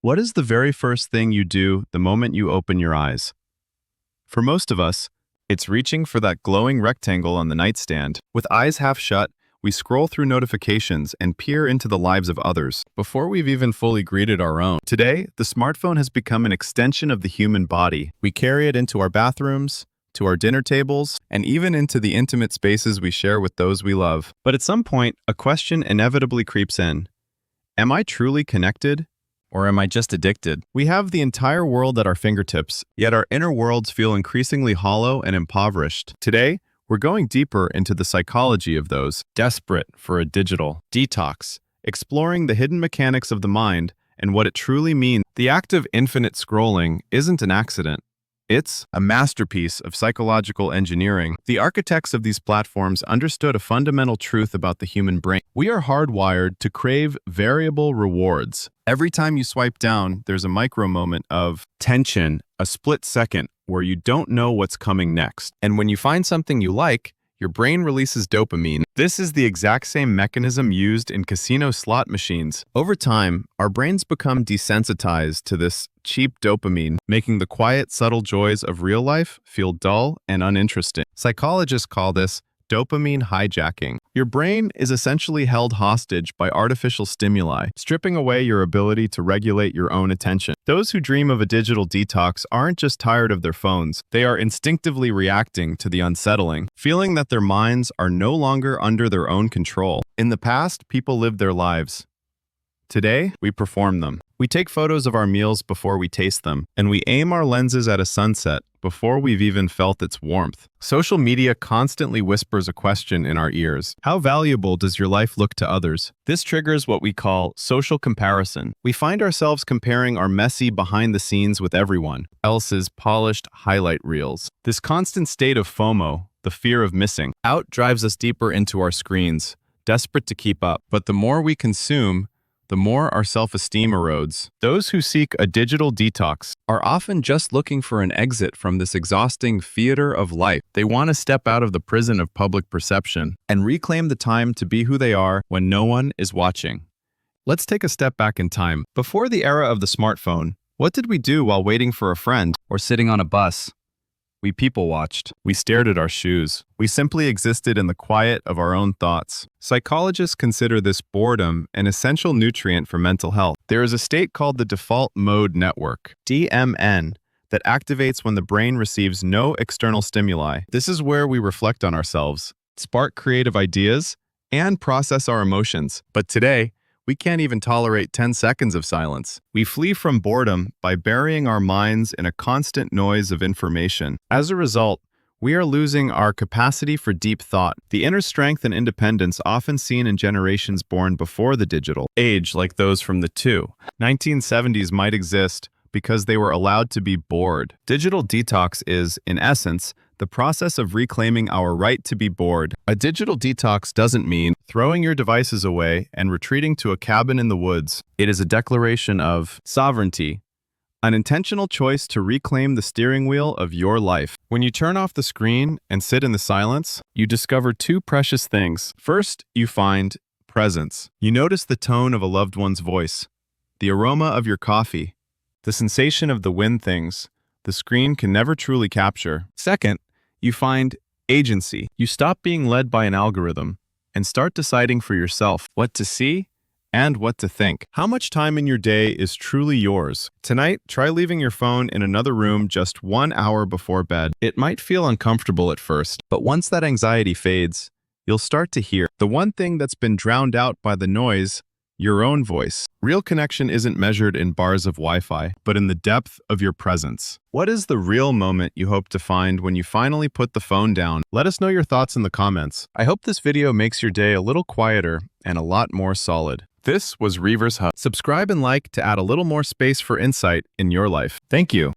What is the very first thing you do the moment you open your eyes? For most of us, it's reaching for that glowing rectangle on the nightstand. With eyes half shut, we scroll through notifications and peer into the lives of others before we've even fully greeted our own. Today, the smartphone has become an extension of the human body. We carry it into our bathrooms, to our dinner tables, and even into the intimate spaces we share with those we love. But at some point, a question inevitably creeps in. Am I truly connected? Or am I just addicted? We have the entire world at our fingertips, yet our inner worlds feel increasingly hollow and impoverished. Today, we're going deeper into the psychology of those desperate for a digital detox, exploring the hidden mechanics of the mind and what it truly means. The act of infinite scrolling isn't an accident. It's a masterpiece of psychological engineering. The architects of these platforms understood a fundamental truth about the human brain. We are hardwired to crave variable rewards. Every time you swipe down, there's a micro moment of tension, a split second where you don't know what's coming next. And when you find something you like, your brain releases dopamine. This is the exact same mechanism used in casino slot machines. Over time, our brains become desensitized to this cheap dopamine, making the quiet, subtle joys of real life feel dull and uninteresting. Psychologists call this dopamine hijacking. Your brain is essentially held hostage by artificial stimuli, stripping away your ability to regulate your own attention. Those who dream of a digital detox aren't just tired of their phones, they are instinctively reacting to the unsettling, feeling that their minds are no longer under their own control. In the past, people lived their lives. Today, we perform them. We take photos of our meals before we taste them, and we aim our lenses at a sunset before we've even felt its warmth. Social media constantly whispers a question in our ears. How valuable does your life look to others? This triggers what we call social comparison. We find ourselves comparing our messy behind the scenes with everyone else's polished highlight reels. This constant state of FOMO, the fear of missing out, drives us deeper into our screens, desperate to keep up. But the more we consume, the more our self-esteem erodes. Those who seek a digital detox are often just looking for an exit from this exhausting theater of life. They want to step out of the prison of public perception and reclaim the time to be who they are when no one is watching. Let's take a step back in time. Before the era of the smartphone, what did we do while waiting for a friend or sitting on a bus? We people-watched. We stared at our shoes. We simply existed in the quiet of our own thoughts. Psychologists consider this boredom an essential nutrient for mental health. There is a state called the default mode network, DMN, that activates when the brain receives no external stimuli. This is where we reflect on ourselves, spark creative ideas, and process our emotions. But today, we can't even tolerate 10 seconds of silence. We flee from boredom by burying our minds in a constant noise of information. As a result, we are losing our capacity for deep thought, the inner strength and independence often seen in generations born before the digital age, like those from the 1970s might exist because they were allowed to be bored. Digital detox is, in essence, the process of reclaiming our right to be bored. A digital detox doesn't mean throwing your devices away and retreating to a cabin in the woods. It is a declaration of sovereignty, an intentional choice to reclaim the steering wheel of your life. When you turn off the screen and sit in the silence, you discover two precious things. First, you find presence. You notice the tone of a loved one's voice, the aroma of your coffee, the sensation of the wind things the screen can never truly capture. Second, you find agency. You stop being led by an algorithm and start deciding for yourself what to see and what to think. How much time in your day is truly yours? Tonight, try leaving your phone in another room just 1 hour before bed. It might feel uncomfortable at first, but once that anxiety fades, you'll start to hear the one thing that's been drowned out by the noise, your own voice. Real connection isn't measured in bars of Wi-Fi, but in the depth of your presence. What is the real moment you hope to find when you finally put the phone down? Let us know your thoughts in the comments. I hope this video makes your day a little quieter and a lot more solid. This was Revers Hub. Subscribe and like to add a little more space for insight in your life. Thank you.